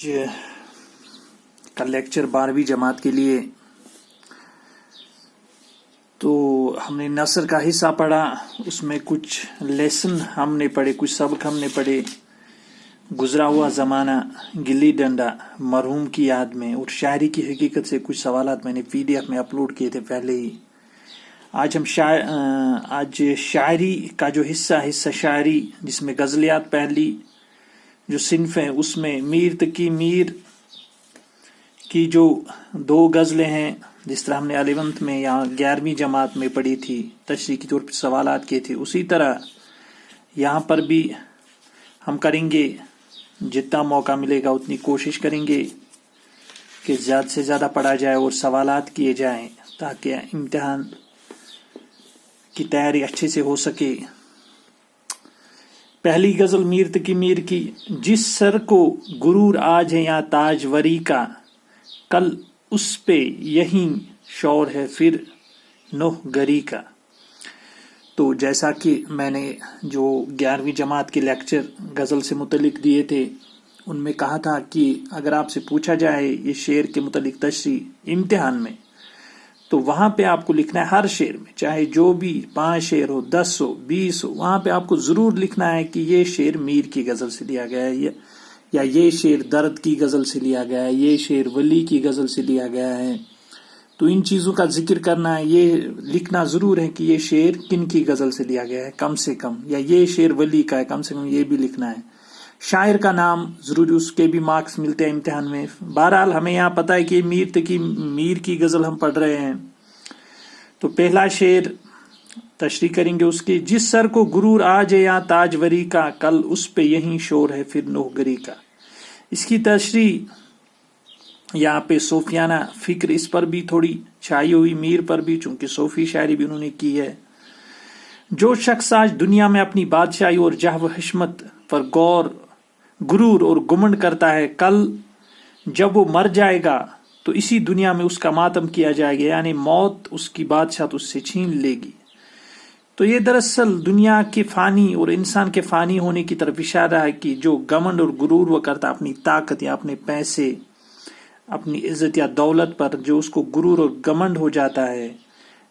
का लेक्चर 12वीं जमात के लिए। तो हमने नसर का हिस्सा पढ़ा, उसमें कुछ लेसन हमने पढ़े, कुछ सबक हमने पढ़े। गुजरा हुआ ज़माना, गिल्ली डंडा, मरहूम की याद में और शायरी की हकीकत से कुछ सवालात मैंने PDF में अपलोड किए थे पहले ही। आज शायरी का जो हिस्सा शायरी, जिसमें गज़लियात पहली जो सिन्फ है, उसमें मीर तकी मीर की जो 2 गज़लें हैं, जिस तरह हमने 11th में या 11वीं जमात में पढ़ी थी, तशरीह के तौर पर सवालात किए थे, उसी तरह यहाँ पर भी हम करेंगे। जितना मौका मिलेगा उतनी कोशिश करेंगे कि ज़्यादा से ज़्यादा पढ़ा जाए और सवालात किए जाएं, ताकि इम्तिहान की तैयारी अच्छे से हो सके। पहली गज़ल मीर तकी मीर की। जिस सर को गुरूर आज है या ताजवरी का, कल उस पे यही शौर है फिर नौगरी का। तो जैसा कि मैंने जो 11वीं जमात के लेक्चर गज़ल से मुतलिक दिए थे, उनमें कहा था कि अगर आपसे पूछा जाए ये शेर के मुतलिक तशरीह इम्तिहान में, तो वहाँ पे आपको लिखना है हर शेर में, चाहे जो भी 5 शेर हो, 10 हो, 20 हो, वहाँ पे आपको ज़रूर लिखना है कि ये शेर मीर की गज़ल से लिया गया है, या ये शेर दर्द की गज़ल से लिया गया है, ये शेर वली की गज़ल से लिया गया है। तो इन चीज़ों का जिक्र करना है, ये लिखना ज़रूर है कि ये शेर किन की गज़ल से लिया गया है कम से कम, या ये शेर वली का है कम से कम, ये भी लिखना है। शायर का नाम ज़रूरी, उसके भी मार्क्स मिलते हैं इम्तिहान में। बहरहाल हमें यहाँ पता है कि मीर तकी मीर की गज़ल हम पढ़ रहे हैं। तो पहला शेर तशरीह करेंगे उसकी। जिस सर को गुरूर आज है या ताजवरी का, कल उस पे यही शोर है फिर नौगरी का। इसकी तशरीह यहाँ पे सूफियाना फिक्र इस पर भी थोड़ी छाई हुई, मीर पर भी, चूंकि सूफी शायरी भी उन्होंने की है। जो शख्स आज दुनिया में अपनी बादशाही और जह हशमत पर गौर गुरूर और गुमंड करता है, कल जब वो मर जाएगा तो इसी दुनिया में उसका मातम किया जाएगा, यानी मौत उसकी बादशाह उससे छीन लेगी। तो ये दरअसल दुनिया के फानी और इंसान के फानी होने की तरफ इशारा है कि जो घमंड और गुरूर वो करता अपनी ताकत या अपने पैसे, अपनी इज्जत या दौलत पर, जो उसको गुरूर और घमंड हो जाता है,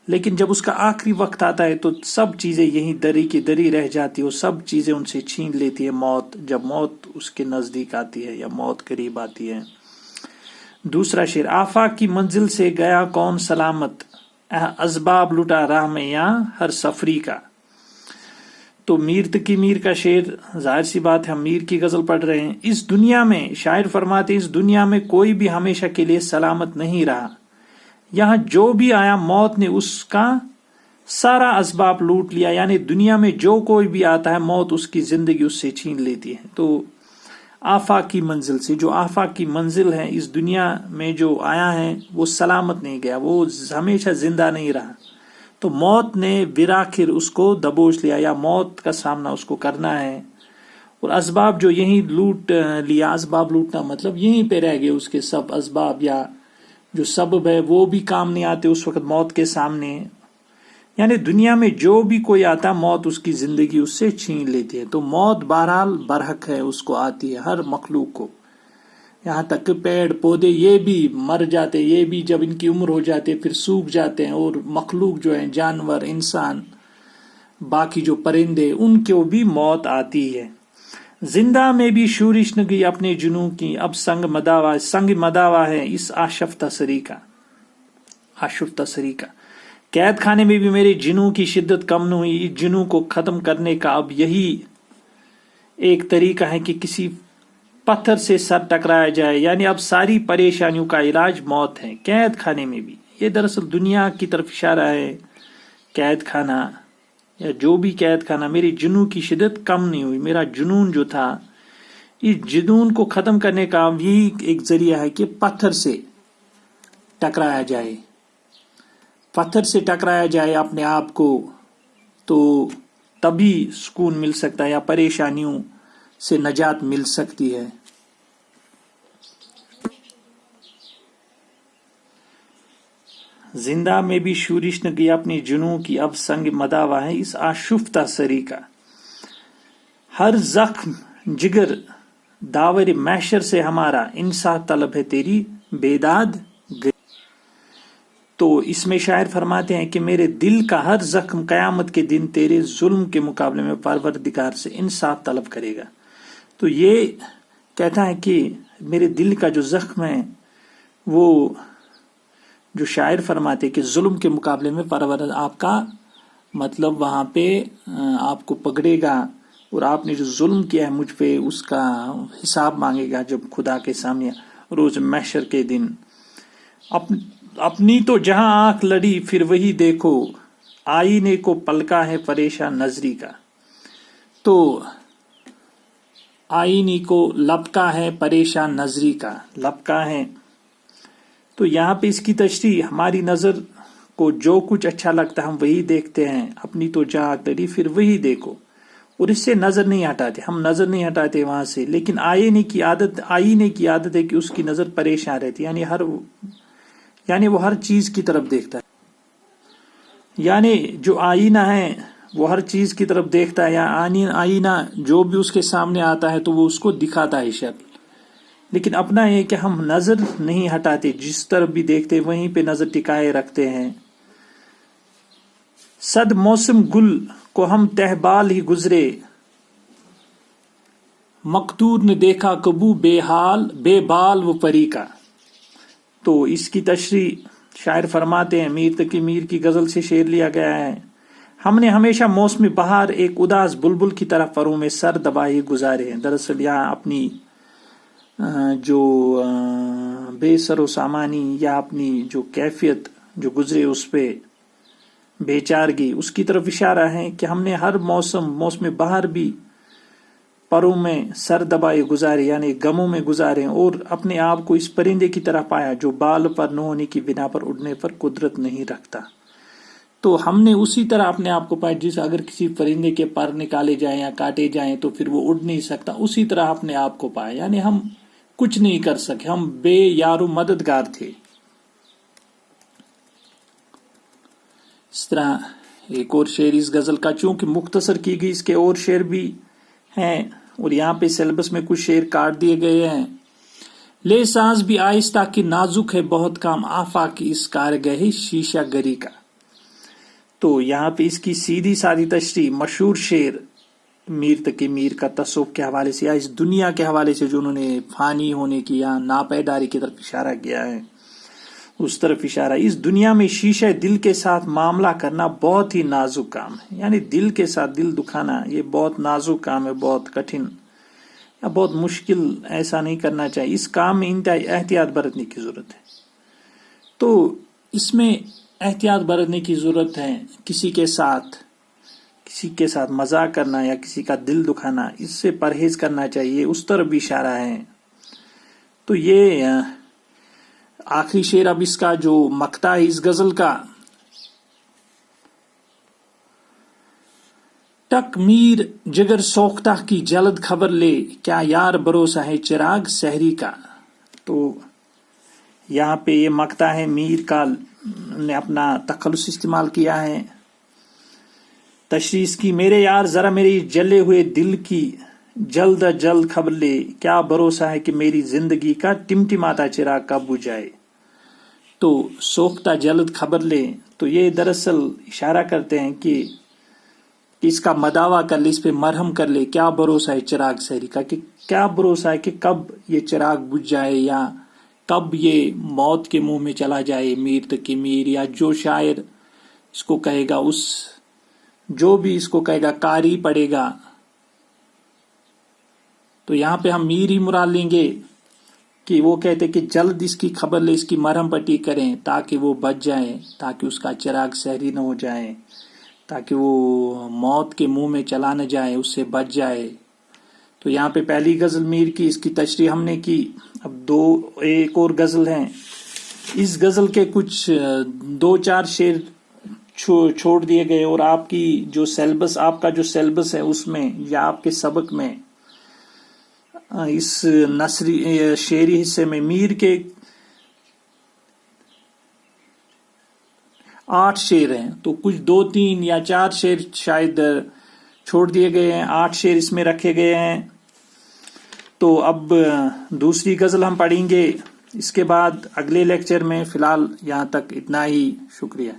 लेकिन जब उसका आखिरी वक्त आता है तो सब चीज़ें यहीं दरी की दरी रह जाती है और सब चीज़ें उनसे छीन लेती है मौत, जब मौत उसके नज़दीक आती है या मौत करीब आती है। दूसरा शेर। आफाक की मंजिल से गया कौन सलामत, असबाब लुटा राह में या हर सफरी का। तो मीर तकी मीर का शेर, जाहिर सी बात है हम मीर की गज़ल पढ़ रहे हैं। इस दुनिया में, शायर फरमाते, इस दुनिया में कोई भी हमेशा के लिए सलामत नहीं रहा। यहाँ जो भी आया मौत ने उसका सारा असबाब लूट लिया, यानी दुनिया में जो कोई भी आता है मौत उसकी जिंदगी उससे छीन लेती है। तो आफाक की मंजिल से, जो आफाक की मंजिल है, इस दुनिया में जो आया है वो सलामत नहीं गया, वो हमेशा जिंदा नहीं रहा। तो मौत ने बिराखिर उसको दबोच लिया, या मौत का सामना उसको करना है। और असबाब जो यहीं लूट लिया, असबाब लूटना मतलब यहीं पे रह गए उसके सब असबाब, या जो सबब है वो भी काम नहीं आते उस वक्त मौत के सामने। यानी दुनिया में जो भी कोई आता मौत उसकी जिंदगी उससे छीन लेती है। तो मौत बहरहाल बरहक है, उसको आती है हर मखलूक को। यहाँ तक कि पेड़ पौधे ये भी मर जाते, ये भी जब इनकी उम्र हो जाती है फिर सूख जाते हैं, और मखलूक जो है, जानवर, इंसान, बाकी जो परिंदे, उनको भी मौत आती है। जिंदा में भी शूरिश न गई अपने जुनू की, अब संग मदावा है इस आशफ्ता सरी का। कैद खाने में भी मेरे जुनू की शिद्दत कम न हुई, इस जुनू को खत्म करने का अब यही एक तरीका है कि किसी पत्थर से सर टकराया जाए, यानी अब सारी परेशानियों का इलाज मौत है। कैद खाने में भी, ये दरअसल दुनिया की तरफ इशारा है। कैद खाना या जो भी कैद खाना, मेरी जुनून की शिद्दत कम नहीं हुई, मेरा जुनून जो था, इस जुनून को खत्म करने का यही एक जरिया है कि पत्थर से टकराया जाए, पत्थर से टकराया जाए अपने आप को, तो तभी सुकून मिल सकता है या परेशानियों से नजात मिल सकती है। जिंदा में भी शूरिश न गया अपनी जुनू की, अब संग मदावा है इस आशुफ्ता सरी का। हर जख्म जिगर داور محشر سے ہمارا انصاف طلب ہے تیری بیداد گئی. تو اس میں شاعر فرماتے ہیں کہ میرے دل کا ہر زخم قیامت کے دن تیرے ظلم کے مقابلے میں پروردگار سے انصاف طلب کرے گا. تو یہ کہتا ہے کہ میرے دل کا جو زخم ہے وہ جو شاعر فرماتے کہ ظلم کے مقابلے میں پروردگار آپ کا مطلب وہاں پہ آپ کو پکڑے گا اور آپ نے جو ظلم کیا ہے مجھ پہ اس کا حساب مانگے گا جب خدا کے سامنے روز محشر کے دن. اپنی تو جہاں آنکھ لڑی پھر وہی دیکھو آئینے کو پلکا ہے پریشان نظری کا. تو آئینے کو لپکا ہے پریشان نظری کا، لپکا ہے. تو یہاں پہ اس کی تشریح ہماری نظر کو جو کچھ اچھا لگتا ہے ہم وہی دیکھتے ہیں. اپنی تو جہاں آنکھ لڑی پھر وہی دیکھو، اور اس سے نظر نہیں ہٹاتے، ہم نظر نہیں ہٹاتے وہاں سے. لیکن آئینے کی عادت ہے کہ اس کی نظر پریشان رہتی، یعنی وہ ہر چیز کی طرف دیکھتا ہے. یعنی جو آئینہ ہے وہ ہر چیز کی طرف دیکھتا ہے، یا آئینہ جو بھی اس کے سامنے آتا ہے تو وہ اس کو دکھاتا ہے شکل. لیکن اپنا یہ کہ ہم نظر نہیں ہٹاتے، جس طرف بھی دیکھتے وہیں پہ نظر ٹکائے رکھتے ہیں. صد موسم گل کو ہم تہبال ہی گزرے، مقدور نے دیکھا کبو بے بال وہ پری کا. تو اس کی تشریح شاعر فرماتے ہیں، میر تقی میر کی غزل سے شعر لیا گیا ہے. ہم نے ہمیشہ موسم بہار ایک اداس بلبل کی طرح پروں میں سر دبائے گزارے ہیں. دراصل یہاں اپنی جو بے سر و سامانی یا اپنی جو کیفیت جو گزرے اس پہ بے چارگی، اس کی طرف اشارہ ہے کہ ہم نے ہر موسم بہار بھی پروں میں سر دبائے گزارے، یعنی غموں میں گزارے، اور اپنے آپ کو اس پرندے کی طرح پایا جو بال پر نہ ہونے کی بنا پر اڑنے پر قدرت نہیں رکھتا. تو ہم نے اسی طرح اپنے آپ کو پایا جس اگر کسی پرندے کے پر نکالے جائیں یا کاٹے جائیں تو پھر وہ اڑ نہیں سکتا، اسی طرح اپنے آپ کو پایا. یعنی ہم کچھ نہیں کر سکے، ہم بے یار و مددگار تھے. اس طرح ایک اور شعر اس غزل کا چونکہ مختصر کی گئی، اس کے اور شعر بھی ہیں اور یہاں پہ سیلبس میں کچھ شعر کاٹ دیے گئے ہیں. لے ساز بھی آہستہ کی نازک ہے بہت کام آفاق کی اس کارگہ شیشہ گری کا. تو یہاں پہ اس کی سیدھی سادی تشریح مشہور شعر میر تقی میر کا تصوف کے حوالے سے یا اس دنیا کے حوالے سے جو انہوں نے فانی ہونے کی یا ناپیداری کی طرف اشارہ کیا ہے، اس طرف اشارہ. اس دنیا میں شیشہ دل کے ساتھ معاملہ کرنا بہت ہی نازک کام ہے. یعنی دل کے ساتھ دل دکھانا یہ بہت نازک کام ہے، بہت کٹھن یا بہت مشکل. ایسا نہیں کرنا چاہیے، اس کام میں انتہائی احتیاط برتنے کی ضرورت ہے. تو اس میں احتیاط برتنے کی ضرورت ہے. کسی کے ساتھ مذاق کرنا یا کسی کا دل دکھانا، اس سے پرہیز کرنا چاہیے، اس طرف بھی اشارہ ہے. تو یہ آخری شعر اب اس کا جو مقطع ہے اس غزل کا، ٹک میر جگر سوختہ کی جلد خبر لے کیا یار بھروسہ ہے چراغ سحری کا. تو یہاں پہ یہ مقطع ہے، میر کا نے اپنا تخلص استعمال کیا ہے. تشریح کی، میرے یار ذرا میری جلے ہوئے دل کی جلد جلد خبر لے، کیا بھروسہ ہے کہ میری زندگی کا ٹمٹماتا چراغ کب بجھائے. تو سوختہ جلد خبر لے، تو یہ دراصل اشارہ کرتے ہیں کہ اس کا مداوع کر لے، اس پہ مرہم کر لے. کیا بھروسہ ہے چراغ سحری کا، کہ کیا بھروسہ ہے کہ کب یہ چراغ بجھ جائے یا کب یہ موت کے منہ میں چلا جائے. میر تقی میر یا جو شاعر اس کو کہے گا، جو بھی اس کو کہے گا قاری پڑے گا. تو یہاں پہ ہم میر ہی مراد لیں گے کہ وہ کہتے کہ جلد اس کی خبر لے، اس کی مرہم پٹی کریں تاکہ وہ بچ جائے، تاکہ اس کا چراغ سحری نہ ہو جائے، تاکہ وہ موت کے منہ میں چلا نہ جائے، اس سے بچ جائے. تو یہاں پہ پہلی غزل میر کی، اس کی تشریح ہم نے کی. اب ایک اور غزل ہیں. اس غزل کے کچھ 2-4 شعر چھوڑ دیے گئے، اور آپ کی جو سیلبس، آپ کا جو سیلبس ہے اس میں یا آپ کے سبق میں اس نثری شعری حصے میں میر کے 8 شعر ہیں. تو کچھ 2-3 یا 4 شعر شاید چھوڑ دیے گئے ہیں، 8 شعر اس میں رکھے گئے ہیں. تو اب دوسری غزل ہم پڑھیں گے اس کے بعد اگلے لیکچر میں. فی الحال یہاں تک اتنا ہی. شکریہ.